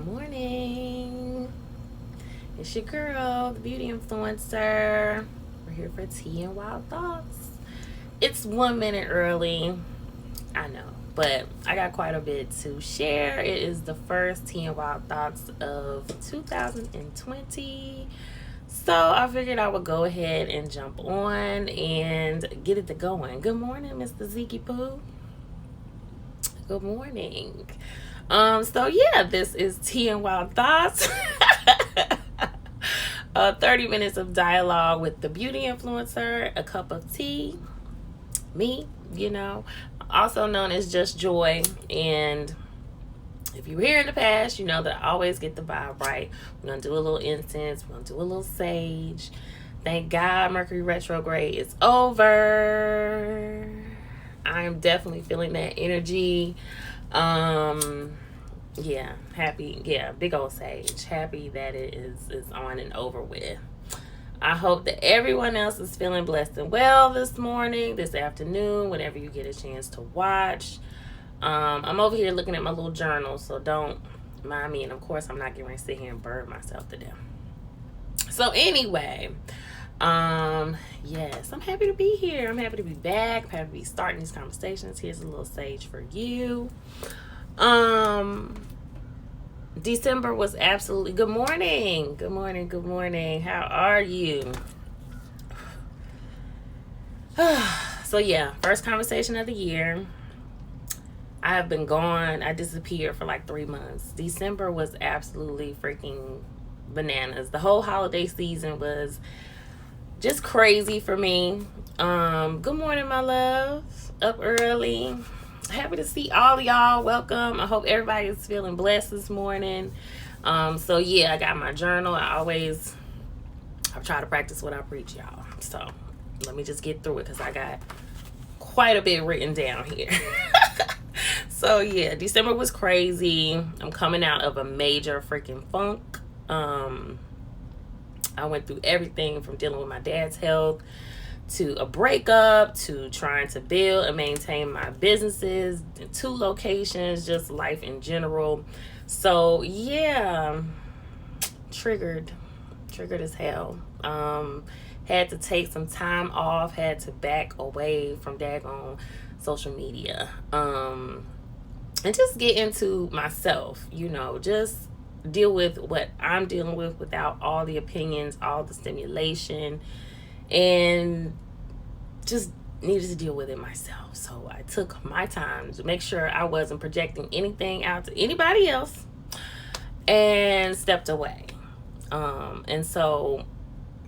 morning. It's your girl, the beauty influencer. We're here for tea and wild thoughts. It's 1 minute early, I know, but I got quite a bit to share. It is the first tea and wild thoughts of 2020. So I figured I would go ahead and jump on and get it to going. Good morning, Mr. Zeke Poo. Good morning. This is Tea and Wild Thoughts. 30 minutes of dialogue with the beauty influencer, a cup of tea, me, also known as Just Joy. And if you were here in the past, you know that I always get the vibe right. We're going to do a little incense. We're going to do a little sage. Thank God Mercury retrograde is over. I am definitely feeling that energy. Big old sage. Happy that it is on and over with. I hope that everyone else is feeling blessed and well this morning, this afternoon, whenever you get a chance to watch. I'm over here looking at my little journal, so don't mind me. And of course, I'm not getting ready to sit here and burn myself to death. So anyway, yes, I'm happy to be here. I'm happy to be back. I'm happy to be starting these conversations. Here's a little sage for you. December was absolutely good morning. Good morning. How are you? First conversation of the year. I have been gone. I disappeared for like 3 months. December was absolutely freaking bananas. The whole holiday season was just crazy for me. Good morning, my love. Up early. Happy to see all of y'all. Welcome. I hope everybody is feeling blessed this morning. I got my journal. I try to practice what I preach, y'all. So let me just get through it because I got quite a bit written down here. December was crazy. I'm coming out of a major freaking funk. I went through everything from dealing with my dad's health to a breakup to trying to build and maintain my businesses in 2 locations, just life in general. So triggered as hell. Had to take some time off, had to back away from daggone social media. And just get into myself, just deal with what I'm dealing with without all the opinions, all the stimulation, and just needed to deal with it myself. So I took my time to make sure I wasn't projecting anything out to anybody else and stepped away. And so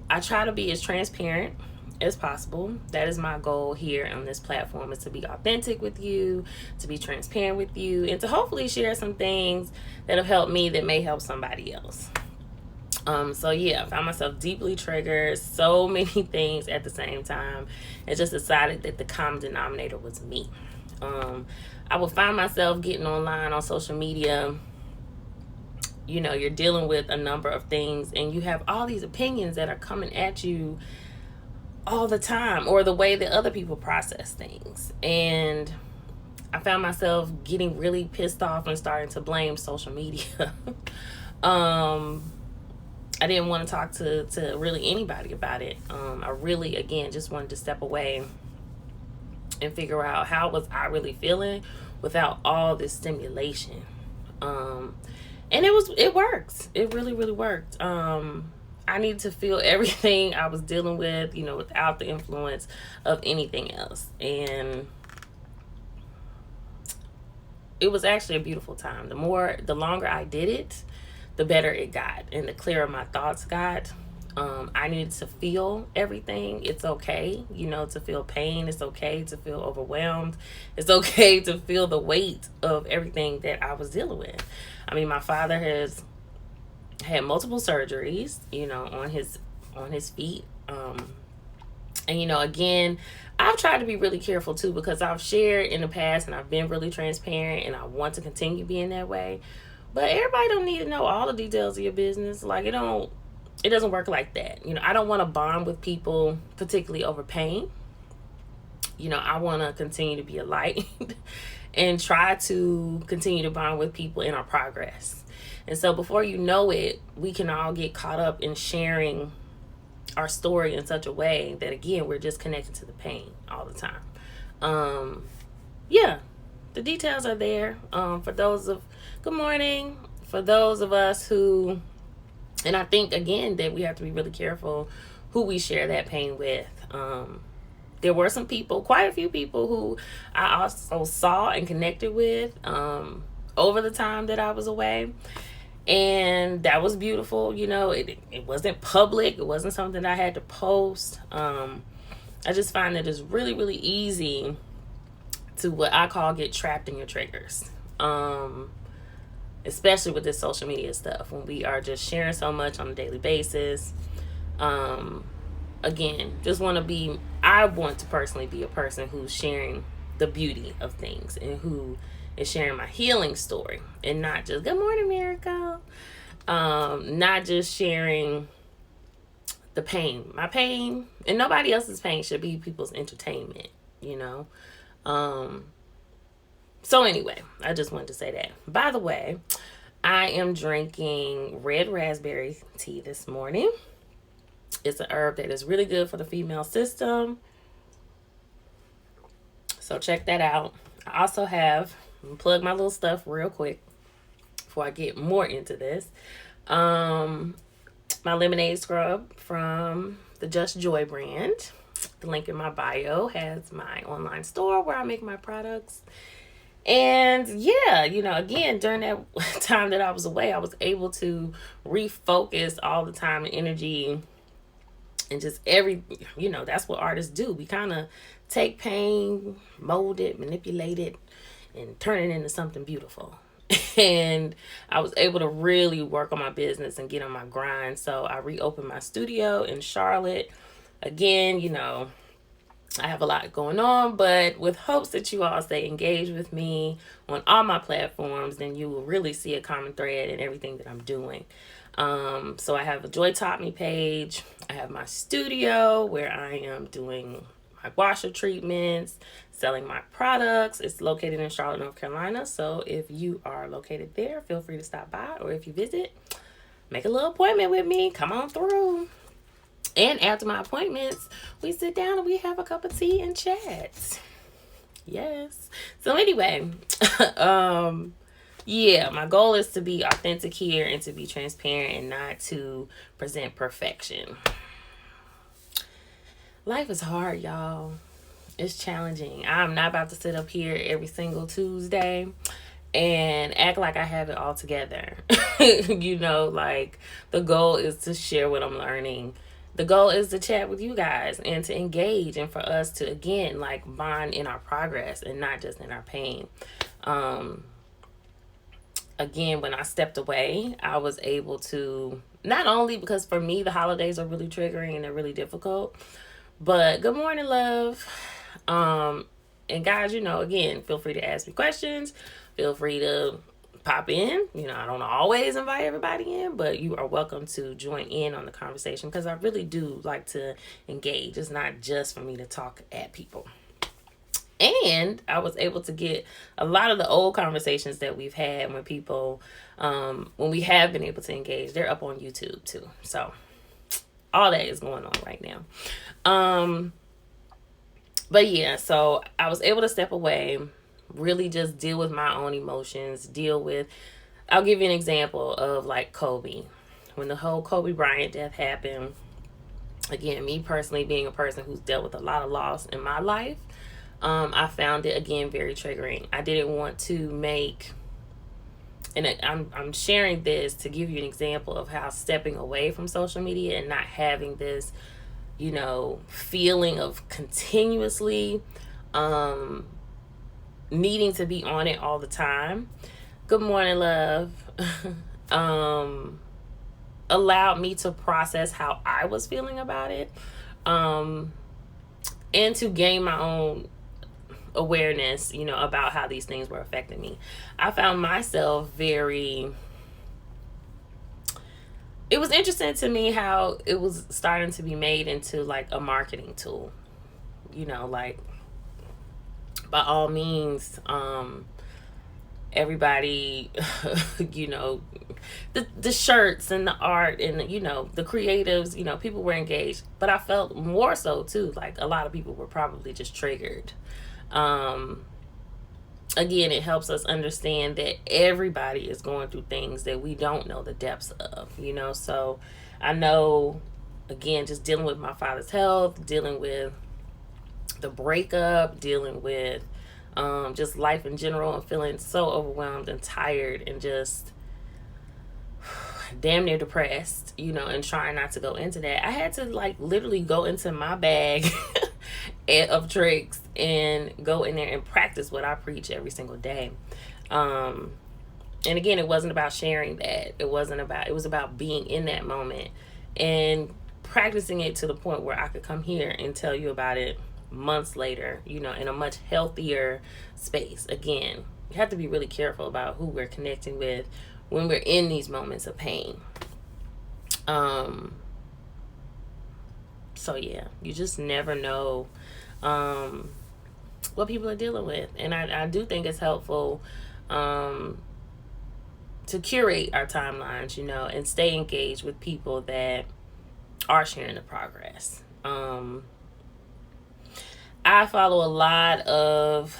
I try to be as transparent as possible. That is my goal here on this platform, is to be authentic with you, to be transparent with you, and to hopefully share some things that have helped me that may help somebody else. I found myself deeply triggered, so many things at the same time, and just decided that the common denominator was me. I would find myself getting online on social media. You're dealing with a number of things, and you have all these opinions that are coming at you all the time, or the way that other people process things. And I found myself getting really pissed off and starting to blame social media. I didn't want to talk to really anybody about it. I really, again, just wanted to step away and figure out how was I really feeling without all this stimulation. And it works. It really, really worked. I needed to feel everything I was dealing with, without the influence of anything else. And it was actually a beautiful time. The longer I did it, the better it got and the clearer my thoughts got. I needed to feel everything. It's okay, to feel pain. It's okay to feel overwhelmed. It's okay to feel the weight of everything that I was dealing with. I mean, my father has had multiple surgeries, on his feet. Again, I've tried to be really careful too, because I've shared in the past and I've been really transparent, and I want to continue being that way. But everybody don't need to know all the details of your business. Like, it doesn't work like that. I don't want to bond with people, particularly over pain. I want to continue to be a light and try to continue to bond with people in our progress. And so before you know it, we can all get caught up in sharing our story in such a way that, again, we're just connected to the pain all the time. Yeah, the details are there. Good morning. For those of us who, and I think, again, that we have to be really careful who we share that pain with. There were some people, quite a few people, who I also saw and connected with over the time that I was away. And that was beautiful. It wasn't public. It wasn't something that I had to post. I just find that it's really, really easy to, what I call, get trapped in your triggers. Especially with this social media stuff, when we are just sharing so much on a daily basis. Again, I want to personally be a person who's sharing the beauty of things and who is sharing my healing story, and not just, good morning, Miracle. Not just sharing the pain. My pain and nobody else's pain should be people's entertainment, So anyway, I just wanted to say that. By the way, I am drinking red raspberry tea this morning. It's an herb that is really good for the female system. So check that out. I also have, plug my little stuff real quick before I get more into this. My lemonade scrub from the Just Joy brand. The link in my bio has my online store where I make my products. And yeah, again, during that time that I was away, I was able to refocus all the time and energy and just that's what artists do. We kind of take pain, mold it, manipulate it, and turn it into something beautiful. And I was able to really work on my business and get on my grind. So I reopened my studio in Charlotte. Again, I have a lot going on, but with hopes that you all stay engaged with me on all my platforms, then you will really see a common thread in everything that I'm doing. So I have a Joy Taught Me page. I have my studio where I am doing my washer treatments, selling my products. It's located in Charlotte, North Carolina. So if you are located there, feel free to stop by, or if you visit, make a little appointment with me. Come on through. And after my appointments, we sit down and we have a cup of tea and chat. Yes. So anyway, yeah, my goal is to be authentic here and to be transparent and not to present perfection. Life is hard, y'all. It's challenging. I'm not about to sit up here every single Tuesday and act like I have it all together. The goal is to share what I'm learning. The goal is to chat with you guys and to engage, and for us to, again, bond in our progress and not just in our pain. Again, when I stepped away, I was able to, not only because for me, the holidays are really triggering and they're really difficult, but good morning, love. And guys, again, feel free to ask me questions. Feel free to pop in. I don't always invite everybody in, but you are welcome to join in on the conversation because I really do like to engage. It's not just for me to talk at people. And I was able to get a lot of the old conversations that we've had when people, when we have been able to engage, they're up on YouTube too. So all that is going on right now. But yeah, so I was able to step away, really just deal with my own emotions, I'll give you an example of Kobe. When the whole Kobe Bryant death happened, again, me personally being a person who's dealt with a lot of loss in my life, I found it, again, very triggering. I didn't want to and I'm sharing this to give you an example of how stepping away from social media and not having this, feeling of continuously needing to be on it all the time. Good morning, love. Allowed me to process how I was feeling about it, and to gain my own awareness, about how these things were affecting me. I found myself it was interesting to me how it was starting to be made into a marketing tool, by all means, everybody, you know, the shirts and the art and, you know, the creatives, you know, people were engaged. But I felt more so too, like a lot of people were probably just triggered. Again, it helps us understand that everybody is going through things that we don't know the depths of, you know. So I know, again, just dealing with my father's health, dealing with the breakup, dealing with just life in general, and feeling so overwhelmed and tired and just damn near depressed, you know, and trying not to go into that. I had to like literally go into my bag of tricks and go in there and practice what I preach every single day. And again, it wasn't about sharing that. It was about being in that moment and practicing it to the point where I could come here and tell you about it months later, you know, in a much healthier space. Again, you have to be really careful about who we're connecting with when we're in these moments of pain. So yeah, you just never know what people are dealing with. And I do think it's helpful to curate our timelines, you know, and stay engaged with people that are sharing the progress. I follow a lot of,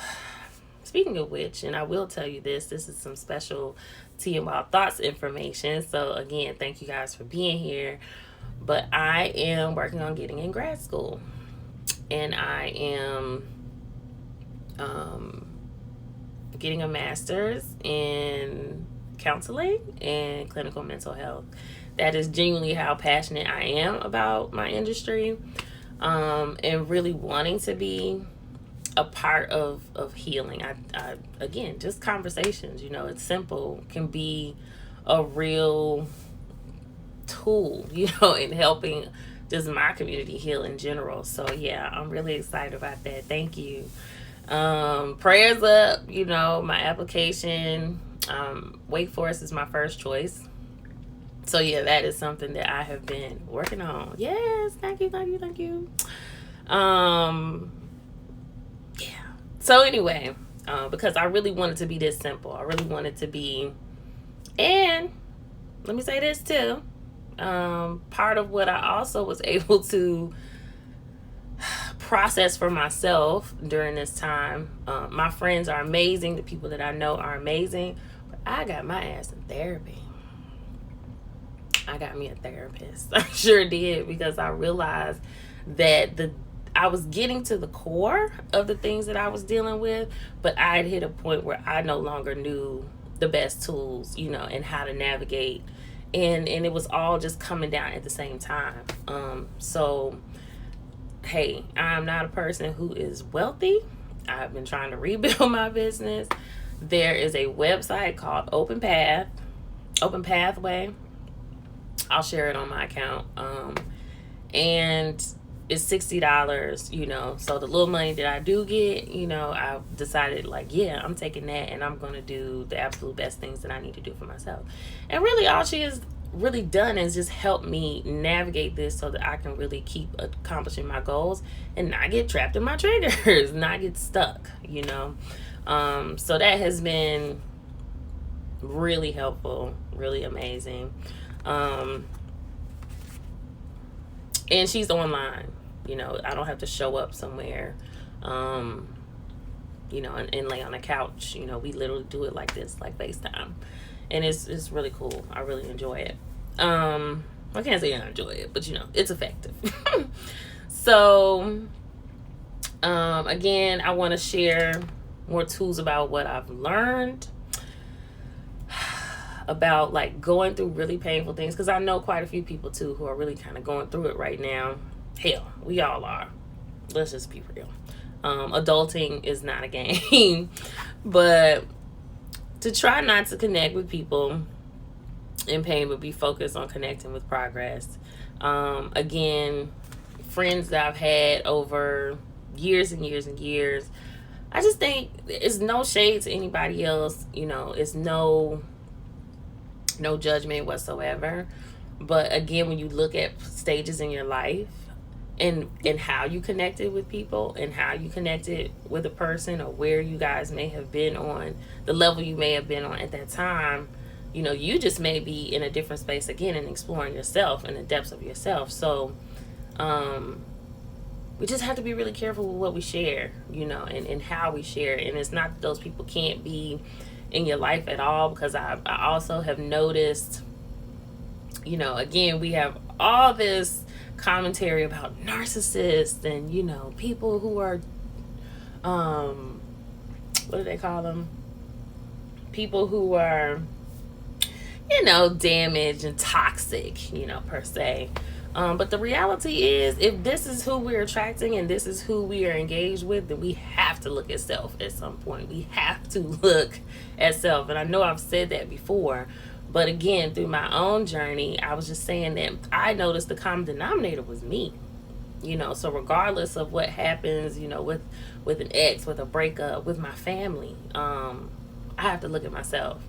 speaking of which, and I will tell you this is some special Tea and Wild Thoughts information. So again, thank you guys for being here. But I am working on getting in grad school. And I am getting a master's in counseling and clinical mental health. That is genuinely how passionate I am about my industry. And really wanting to be a part of healing. I again, just conversations, you know, it's simple, can be a real tool, you know, in helping just my community heal in general. So yeah, I'm really excited about that. Thank you. Prayers up, you know, my application. Wake Forest is my first choice. So yeah, that is something that I have been working on. Yes, thank you. Yeah. So anyway, because I really wanted to be this simple. I really wanted to be, and let me say this too. Part of what I also was able to process for myself during this time. My friends are amazing. The people that I know are amazing. But I got my ass in therapy. I got me a therapist. I sure did, because I realized that I was getting to the core of the things that I was dealing with, but I had hit a point where I no longer knew the best tools, you know, and how to navigate. And it was all just coming down at the same time. So, hey, I'm not a person who is wealthy. I've been trying to rebuild my business. There is a website called Open Pathway. I'll share it on my account. And it's $60, you know. So the little money that I do get, you know, I've decided, like, yeah, I'm taking that and I'm going to do the absolute best things that I need to do for myself. And really all she has really done is just help me navigate this so that I can really keep accomplishing my goals and not get trapped in my triggers, not get stuck, you know. So that has been really helpful, really amazing. And she's online, you know. I don't have to show up somewhere, you know, and lay on a couch. You know, we literally do it like this, like FaceTime, and it's really cool. I really enjoy it. I can't say I enjoy it, but you know, it's effective. So again, I want to share more tools about what I've learned about, like, going through really painful things, because I know quite a few people too who are really kind of going through it right now. Hell, we all are. Let's just be real. Adulting is not a game. But to try not to connect with people in pain, but be focused on connecting with progress. Again, friends that I've had over years and years and years, I just think it's no shade to anybody else, you know. It's no judgment whatsoever. But again, when you look at stages in your life and how you connected with people and how you connected with a person, or where you guys may have been on the level you may have been on at that time. You just may be in a different space again and exploring yourself and the depths of yourself. So we just have to be really careful with what we share, and how we share. And it's not that those people can't be in your life at all, because I also have noticed, again, we have all this commentary about narcissists and, people who are, what do they call them? People who are, damaged and toxic, per se. But the reality is, if this is who we're attracting and this is who we are engaged with, then we have to look at self at some point. We have to look at self. And I know I've said that before, but again, through my own journey, I was just saying that I noticed the common denominator was me. So regardless of what happens, with an ex, with a breakup, with my family, I have to look at myself,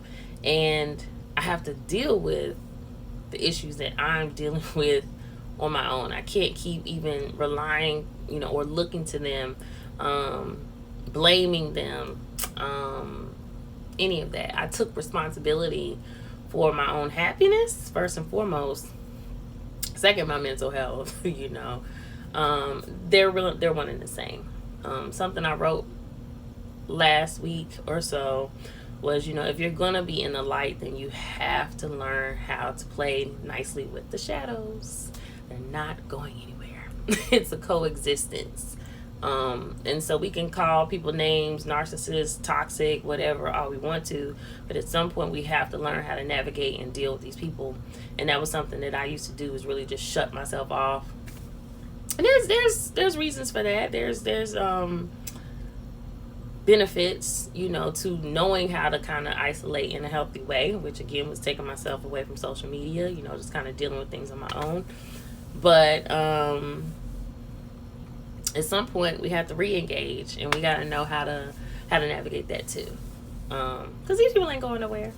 and I have to deal with the issues that I'm dealing with on my own. I can't keep even relying, or looking to them, blaming them, any of that. I took responsibility for my own happiness, first and foremost. Second, my mental health, they're one and the same. Something I wrote last week or so was, if you're gonna be in the light, then you have to learn how to play nicely with the shadows. They're not going anywhere. It's a coexistence. And so we can call people names, narcissists, toxic, whatever, all we want to, but at some point we have to learn how to navigate and deal with these people. And that was something that I used to do, is really just shut myself off. And there's reasons for that. There's benefits, to knowing how to kind of isolate in a healthy way, which again was taking myself away from social media, just kind of dealing with things on my own. But at some point we have to re-engage, and we got to know how to navigate that too, because these people ain't going nowhere.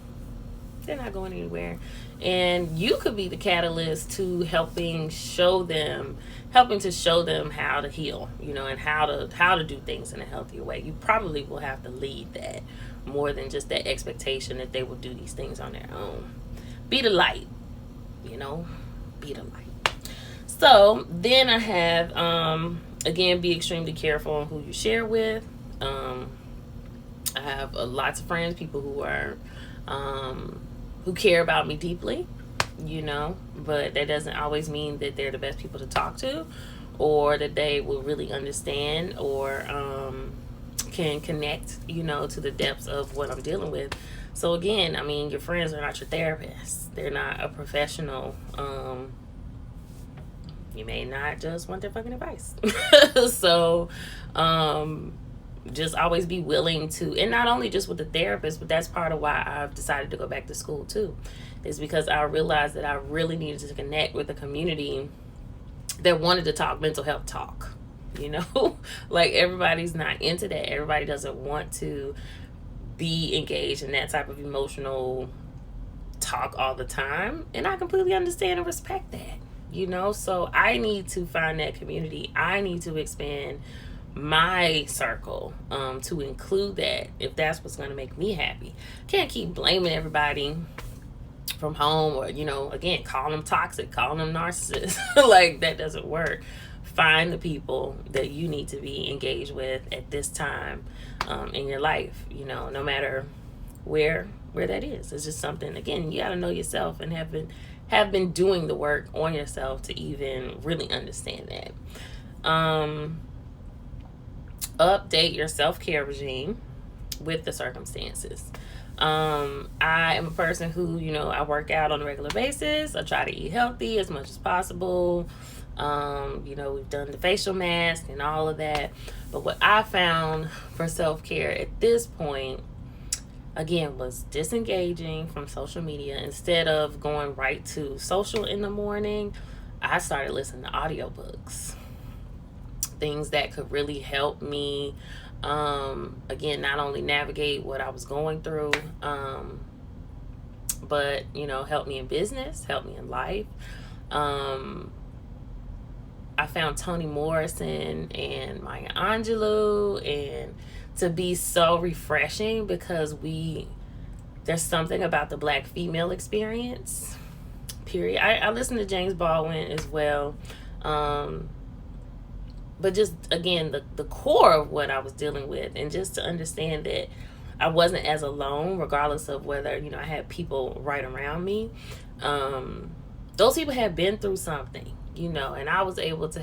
They're not going anywhere, and you could be the catalyst to helping to show them how to heal, and how to do things in a healthier way. You probably will have to lead that more than just that expectation that they will do these things on their own. Be the light, be the light. So then I have, again, be extremely careful on who you share with. I have lots of friends, people who are, who care about me deeply, but that doesn't always mean that they're the best people to talk to, or that they will really understand, or can connect, to the depths of what I'm dealing with. So again, your friends are not your therapists. They're not a professional. You may not just want their fucking advice. So just always be willing to, and not only just with the therapist, but that's part of why I've decided to go back to school too, is because I realized that I really needed to connect with a community that wanted to talk mental health talk. Like, everybody's not into that. Everybody doesn't want to be engaged in that type of emotional talk all the time, and I completely understand and respect that. So I need to find that community. I need to expand my circle to include that, if that's what's going to make me happy. Can't keep blaming everybody from home, or again, calling them toxic, calling them narcissists. Like, that doesn't work. Find the people that you need to be engaged with at this time in your life, no matter where that is. It's just something, again, you got to know yourself and have been doing the work on yourself to even really understand that. Update your self-care regime with the circumstances. I am a person who, I work out on a regular basis. I try to eat healthy as much as possible. We've done the facial mask and all of that. But what I found for self-care at this point, again, was disengaging from social media. Instead of going right to social in the morning, I started listening to audiobooks. Things that could really help me, again, not only navigate what I was going through, but, help me in business, help me in life. I I found Toni Morrison and Maya Angelou, and to be so refreshing, because there's something about the Black female experience, period. I listen to James Baldwin as well. But just, again, the core of what I was dealing with, and just to understand that I wasn't as alone, regardless of whether, I had people right around me. Those people had been through something, and I was able to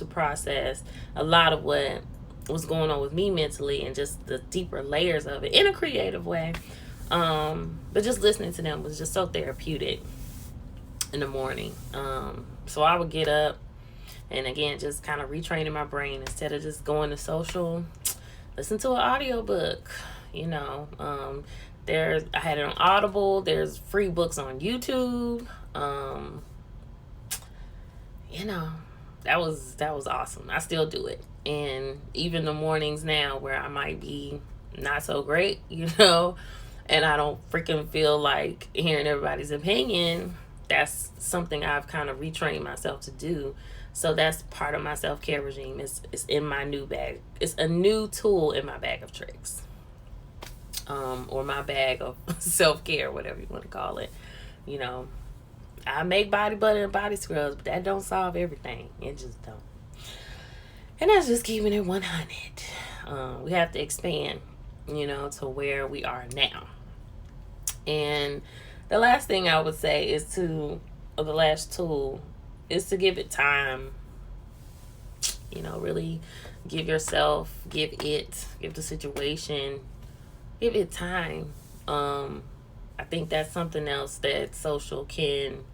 process a lot of what was going on with me mentally, and just the deeper layers of it in a creative way. But just listening to them was just so therapeutic in the morning. So I would get up, and again, just kind of retraining my brain, instead of just going to social, listen to an audiobook. I had it on Audible. There's free books on YouTube. That was awesome. I still do it. And even the mornings now, where I might be not so great, and I don't freaking feel like hearing everybody's opinion, that's something I've kind of retrained myself to do. So that's part of my self-care regime. It's in my new bag. It's a new tool in my bag of tricks. Or my bag of self-care, whatever you want to call it. I make body butter and body scrubs, but that don't solve everything. It just don't. And that's just keeping it 100. We have to expand, to where we are now. And the last thing I would say the last tool is to give it time. Really give the situation, give it time. I think that's something else that social can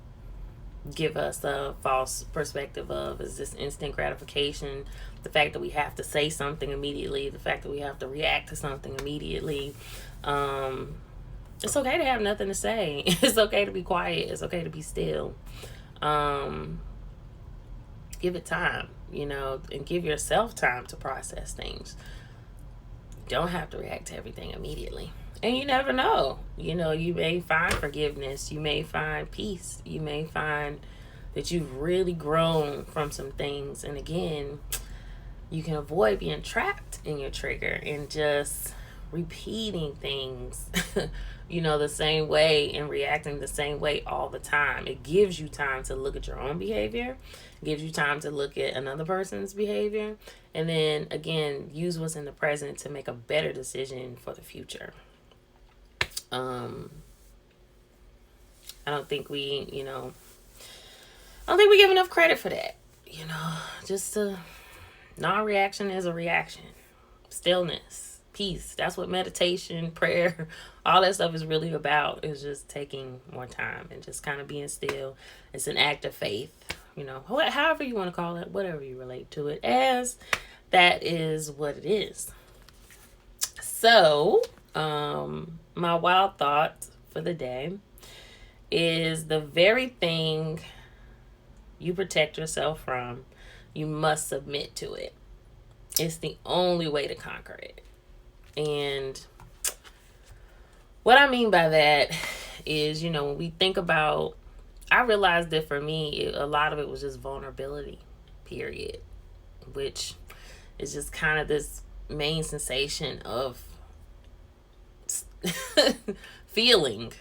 give us a false perspective of, is this instant gratification. The fact that we have to say something immediately, the fact that we have to react to something immediately. It's okay to have nothing to say. It's okay to be quiet. It's okay to be still. Give it time, and give yourself time to process things. You don't have to react to everything immediately. And you never know. You may find forgiveness. You may find peace. You may find that you've really grown from some things. And again, you can avoid being trapped in your trigger and just repeating things, the same way, and reacting the same way all the time. It gives you time to look at your own behavior. It gives you time to look at another person's behavior. And then, again, use what's in the present to make a better decision for the future. I don't think we give enough credit for that. Just non-reaction is a reaction. Stillness, peace. That's what meditation, prayer, all that stuff is really about, is just taking more time and just kind of being still. It's an act of faith, however you want to call it, whatever you relate to it as, that is what it is. So, my wild thought for the day is, the very thing you protect yourself from, you must submit to it. It's the only way to conquer it. And what I mean by that is, when we think about, I realized that for me, a lot of it was just vulnerability, period, which is just kind of this main sensation of feeling,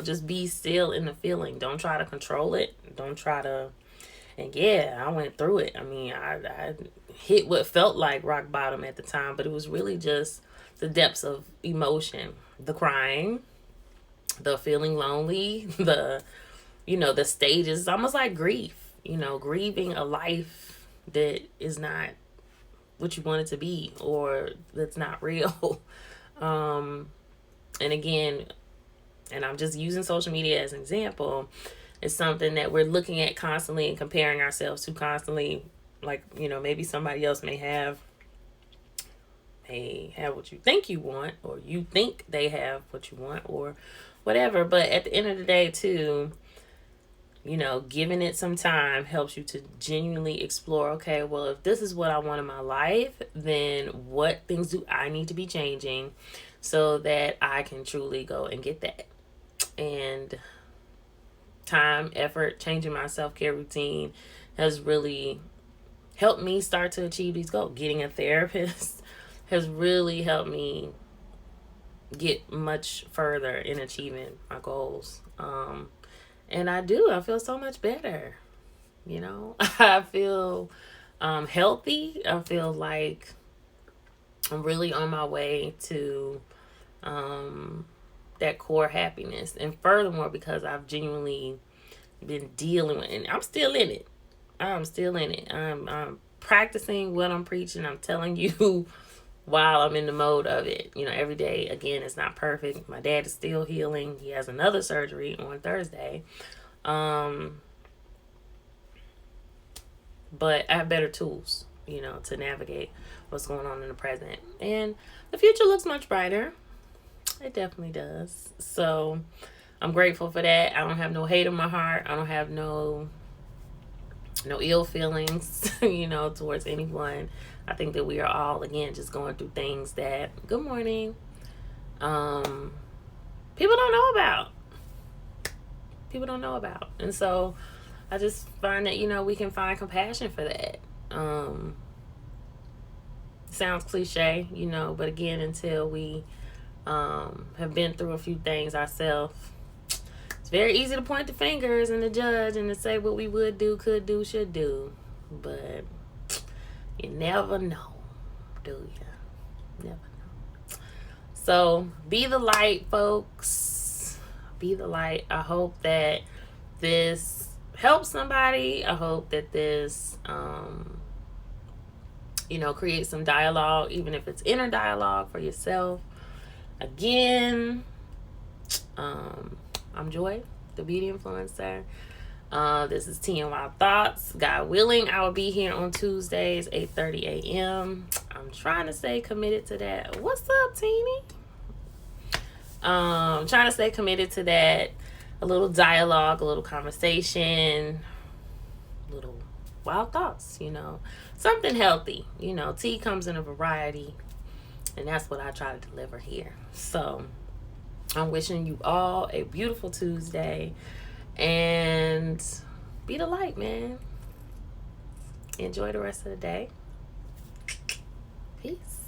just be still in the feeling. Don't try to control it. Don't try to, and I went through it. I hit what felt like rock bottom at the time, but it was really just the depths of emotion, the crying, the feeling lonely, the stages, almost like grief, grieving a life that is not what you want it to be, or that's not real. And again, and I'm just using social media as an example, it's something that we're looking at constantly and comparing ourselves to constantly. Like, maybe somebody else may have what you think you want, or you think they have what you want, or whatever. But at the end of the day, too, giving it some time helps you to genuinely explore, okay, well, if this is what I want in my life, then what things do I need to be changing so that I can truly go and get that? And time, effort, changing my self-care routine has really helped me start to achieve these goals. Getting a therapist has really helped me get much further in achieving my goals. And I feel so much better. I feel healthy. I feel like I'm really on my way to that core happiness. And furthermore, because I've genuinely been dealing with, and I'm still in it. I'm practicing what I'm preaching. I'm telling you while I'm in the mode of it. Every day, again, it's not perfect. My dad is still healing. He has another surgery on Thursday. But I have better tools, to navigate what's going on in the present. And the future looks much brighter. It definitely does. So I'm grateful for that. I don't have no hate in my heart. I don't have no ill feelings, towards anyone. I think that we are all, again, just going through things that, good morning, people don't know about. And so I just find that, we can find compassion for that. Sounds cliche, but again, until we have been through a few things ourselves, it's very easy to point the fingers and to judge and to say what we would do, could do, should do. But you never know, do you? Never know. So be the light, folks. Be the light. I hope that this helps somebody. I hope that this create some dialogue, even if it's inner dialogue for yourself. Again, I'm Joy, the beauty influencer. This is Tea and Wild Thoughts. God willing, I will be here on Tuesdays, 8:30 a.m. I'm trying to stay committed to that. What's up, Teeny? Trying to stay committed to that. A little dialogue, a little conversation, little wild thoughts, something healthy. Tea comes in a variety, and that's what I try to deliver here. So I'm wishing you all a beautiful Tuesday, and be the light, man. Enjoy the rest of the day. Peace.